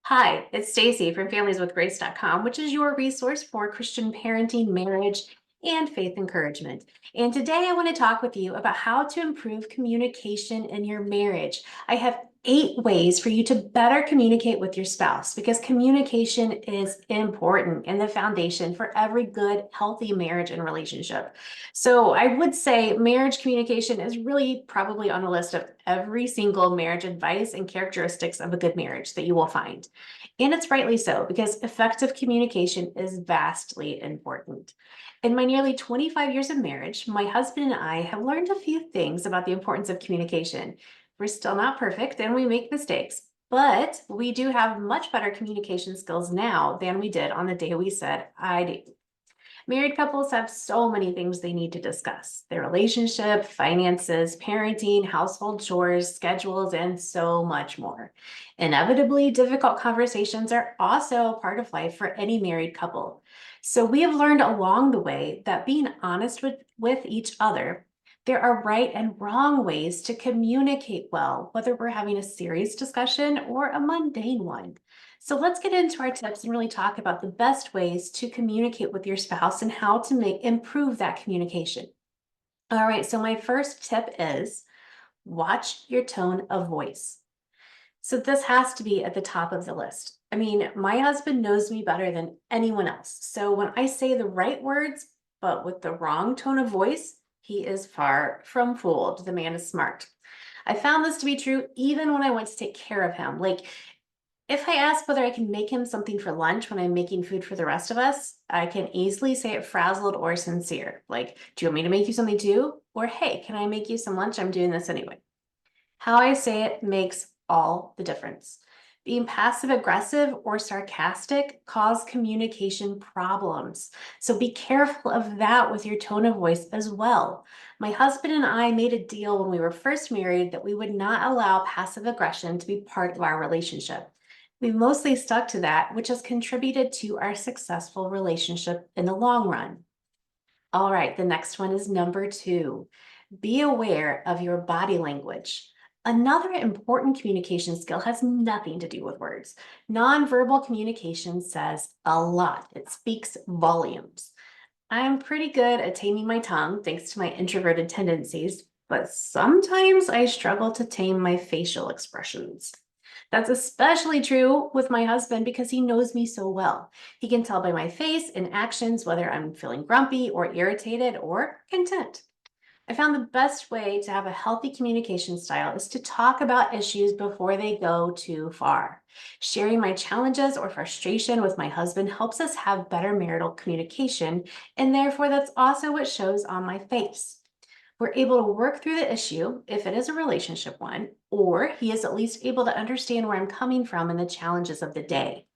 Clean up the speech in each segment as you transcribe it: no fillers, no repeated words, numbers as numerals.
Hi, it's Stacy from FamiliesWithGrace.com, which is your resource for Christian parenting, marriage, and faith encouragement. And today I want to talk with you about how to improve communication in your marriage. I have 8 ways for you to better communicate with your spouse because communication is important and the foundation for every good, healthy marriage and relationship. So I would say marriage communication is really probably on the list of every single marriage advice and characteristics of a good marriage that you will find. And it's rightly so, because effective communication is vastly important. In my nearly 25 years of marriage, my husband and I have learned a few things about the importance of communication. We're still not perfect and we make mistakes, but we do have much better communication skills now than we did on the day we said, I do. Married couples have so many things they need to discuss: their relationship, finances, parenting, household chores, schedules, and so much more. Inevitably, difficult conversations are also part of life for any married couple. So we have learned along the way that being honest with each other, there are right and wrong ways to communicate well, whether we're having a serious discussion or a mundane one. So let's get into our tips and really talk about the best ways to communicate with your spouse and how to improve that communication. All right, so my first tip is watch your tone of voice. So this has to be at the top of the list. I mean, my husband knows me better than anyone else. So when I say the right words, but with the wrong tone of voice, he is far from fooled. The man is smart. I found this to be true even when I went to take care of him. Like, if I ask whether I can make him something for lunch when I'm making food for the rest of us, I can easily say it frazzled or sincere. Like, do you want me to make you something too? Or, hey, can I make you some lunch? I'm doing this anyway. How I say it makes all the difference. Being passive aggressive or sarcastic cause communication problems. So be careful of that with your tone of voice as well. My husband and I made a deal when we were first married that we would not allow passive aggression to be part of our relationship. We mostly stuck to that, which has contributed to our successful relationship in the long run. All right, the next one is number 2. Be aware of your body language. Another important communication skill has nothing to do with words. Nonverbal communication says a lot. It speaks volumes. I'm pretty good at taming my tongue thanks to my introverted tendencies, but sometimes I struggle to tame my facial expressions. That's especially true with my husband because he knows me so well. He can tell by my face and actions whether I'm feeling grumpy or irritated or content. I found the best way to have a healthy communication style is to talk about issues before they go too far. Sharing my challenges or frustration with my husband helps us have better marital communication, and therefore that's also what shows on my face. We're able to work through the issue if it is a relationship one, or he is at least able to understand where I'm coming from and the challenges of the day.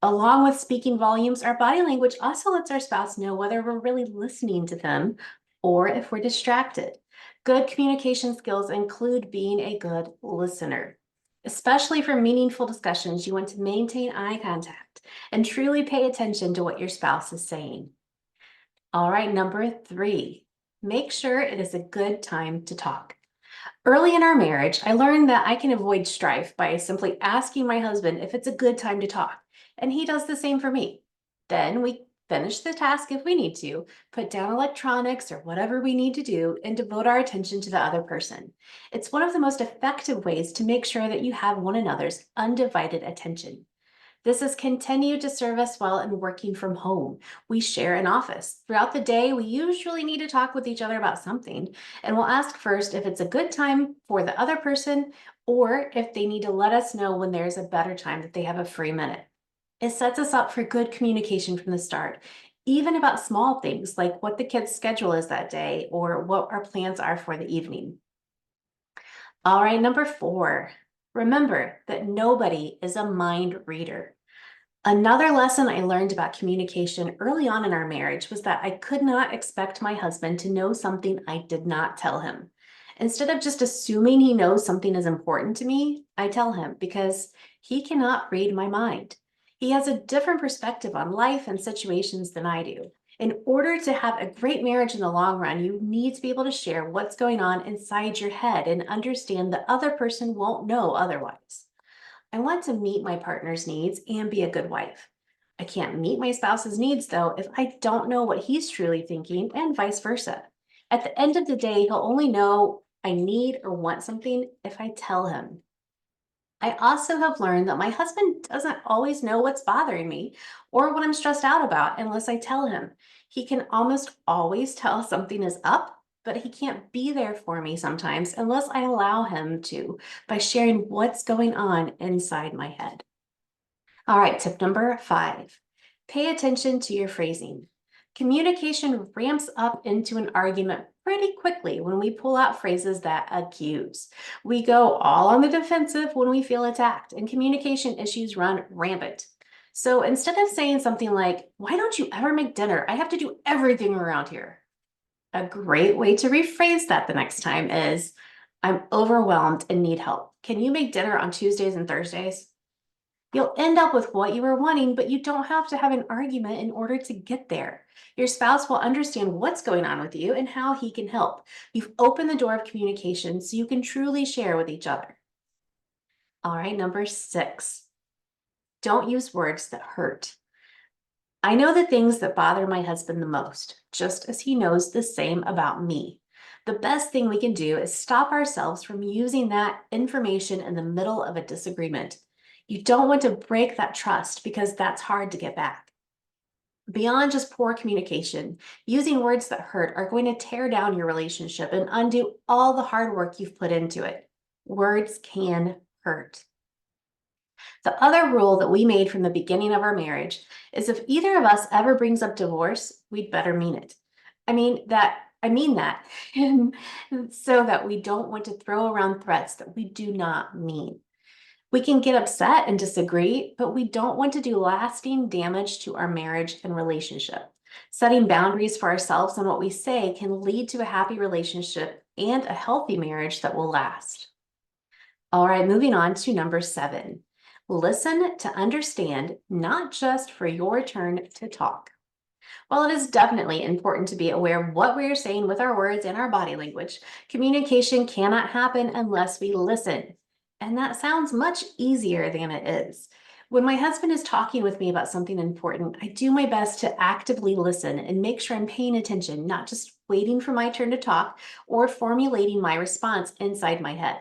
Along with speaking volumes, our body language also lets our spouse know whether we're really listening to them or if we're distracted. Good communication skills include being a good listener. Especially for meaningful discussions, you want to maintain eye contact and truly pay attention to what your spouse is saying. All right, number 3, make sure it is a good time to talk. Early in our marriage, I learned that I can avoid strife by simply asking my husband if it's a good time to talk, and he does the same for me. Then we finish the task if we need to, put down electronics or whatever we need to do, and devote our attention to the other person. It's one of the most effective ways to make sure that you have one another's undivided attention. This has continued to serve us well in working from home. We share an office. Throughout the day, we usually need to talk with each other about something, and we'll ask first if it's a good time for the other person or if they need to let us know when there's a better time that they have a free minute. It sets us up for good communication from the start, even about small things like what the kids' schedule is that day or what our plans are for the evening. All right, number 4, remember that nobody is a mind reader. Another lesson I learned about communication early on in our marriage was that I could not expect my husband to know something I did not tell him. Instead of just assuming he knows something is important to me, I tell him because he cannot read my mind. He has a different perspective on life and situations than I do. In order to have a great marriage in the long run, you need to be able to share what's going on inside your head and understand the other person won't know otherwise. I want to meet my partner's needs and be a good wife. I can't meet my spouse's needs, though, if I don't know what he's truly thinking, and vice versa. At the end of the day, he'll only know I need or want something if I tell him. I also have learned that my husband doesn't always know what's bothering me or what I'm stressed out about unless I tell him. He can almost always tell something is up, but he can't be there for me sometimes unless I allow him to by sharing what's going on inside my head. All right, tip number 5, pay attention to your phrasing. Communication ramps up into an argument pretty quickly when we pull out phrases that accuse. We go all on the defensive when we feel attacked, and communication issues run rampant. So instead of saying something like, "Why don't you ever make dinner? I have to do everything around here." A great way to rephrase that the next time is, "I'm overwhelmed and need help. Can you make dinner on Tuesdays and Thursdays?" You'll end up with what you were wanting, but you don't have to have an argument in order to get there. Your spouse will understand what's going on with you and how he can help. You've opened the door of communication so you can truly share with each other. All right, number 6, don't use words that hurt. I know the things that bother my husband the most, just as he knows the same about me. The best thing we can do is stop ourselves from using that information in the middle of a disagreement. You don't want to break that trust because that's hard to get back. Beyond just poor communication, using words that hurt are going to tear down your relationship and undo all the hard work you've put into it. Words can hurt. The other rule that we made from the beginning of our marriage is if either of us ever brings up divorce, we'd better mean it. I mean that, and so that we don't want to throw around threats that we do not mean. We can get upset and disagree, but we don't want to do lasting damage to our marriage and relationship. Setting boundaries for ourselves and what we say can lead to a happy relationship and a healthy marriage that will last. All right, moving on to number 7. Listen to understand, not just for your turn to talk. While it is definitely important to be aware of what we are saying with our words and our body language, communication cannot happen unless we listen. And that sounds much easier than it is. When my husband is talking with me about something important, I do my best to actively listen and make sure I'm paying attention, not just waiting for my turn to talk or formulating my response inside my head.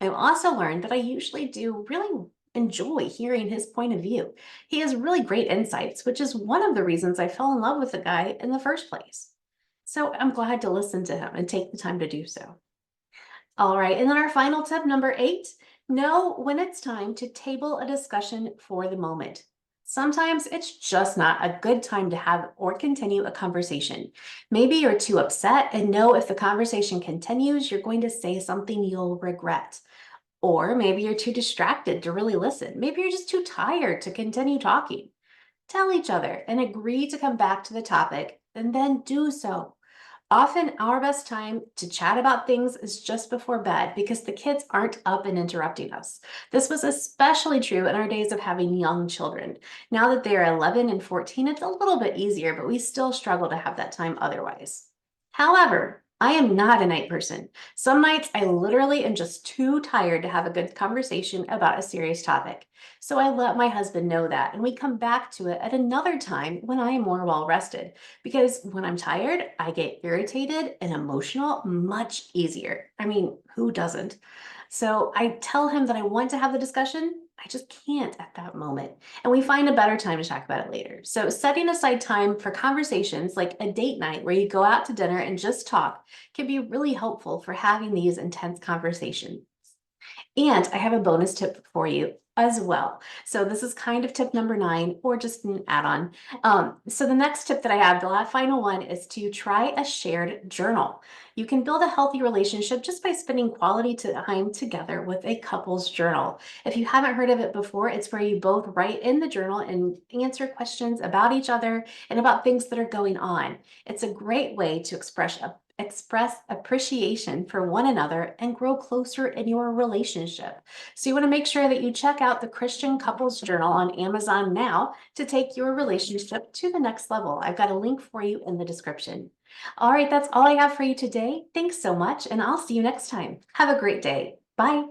I've also learned that I usually do really enjoy hearing his point of view. He has really great insights, which is one of the reasons I fell in love with the guy in the first place. So I'm glad to listen to him and take the time to do so. All right, and then our final tip, number 8, know when it's time to table a discussion for the moment. Sometimes it's just not a good time to have or continue a conversation. Maybe you're too upset and know if the conversation continues, you're going to say something you'll regret. Or maybe you're too distracted to really listen. Maybe you're just too tired to continue talking. Tell each other and agree to come back to the topic and then do so. Often, our best time to chat about things is just before bed because the kids aren't up and interrupting us. This was especially true in our days of having young children. Now that they're 11 and 14, it's a little bit easier, but we still struggle to have that time otherwise. However, I am not a night person. Some nights I literally am just too tired to have a good conversation about a serious topic. So I let my husband know that, and we come back to it at another time when I am more well rested. Because when I'm tired, I get irritated and emotional much easier. I mean, who doesn't? So I tell him that I want to have the discussion. I just can't at that moment. And we find a better time to talk about it later. So setting aside time for conversations like a date night where you go out to dinner and just talk can be really helpful for having these intense conversations. And I have a bonus tip for you as well. So this is kind of tip number 9, or just an add-on. So the next tip that I have, the last final one, is to try a shared journal. You can build a healthy relationship just by spending quality time together with a couple's journal. If you haven't heard of it before, it's where you both write in the journal and answer questions about each other and about things that are going on. It's a great way to express appreciation for one another and grow closer in your relationship. So you want to make sure that you check out the Christian Couples Journal on Amazon now to take your relationship to the next level. I've got a link for you in the description. All right, that's all I have for you today. Thanks so much, and I'll see you next time. Have a great day. Bye.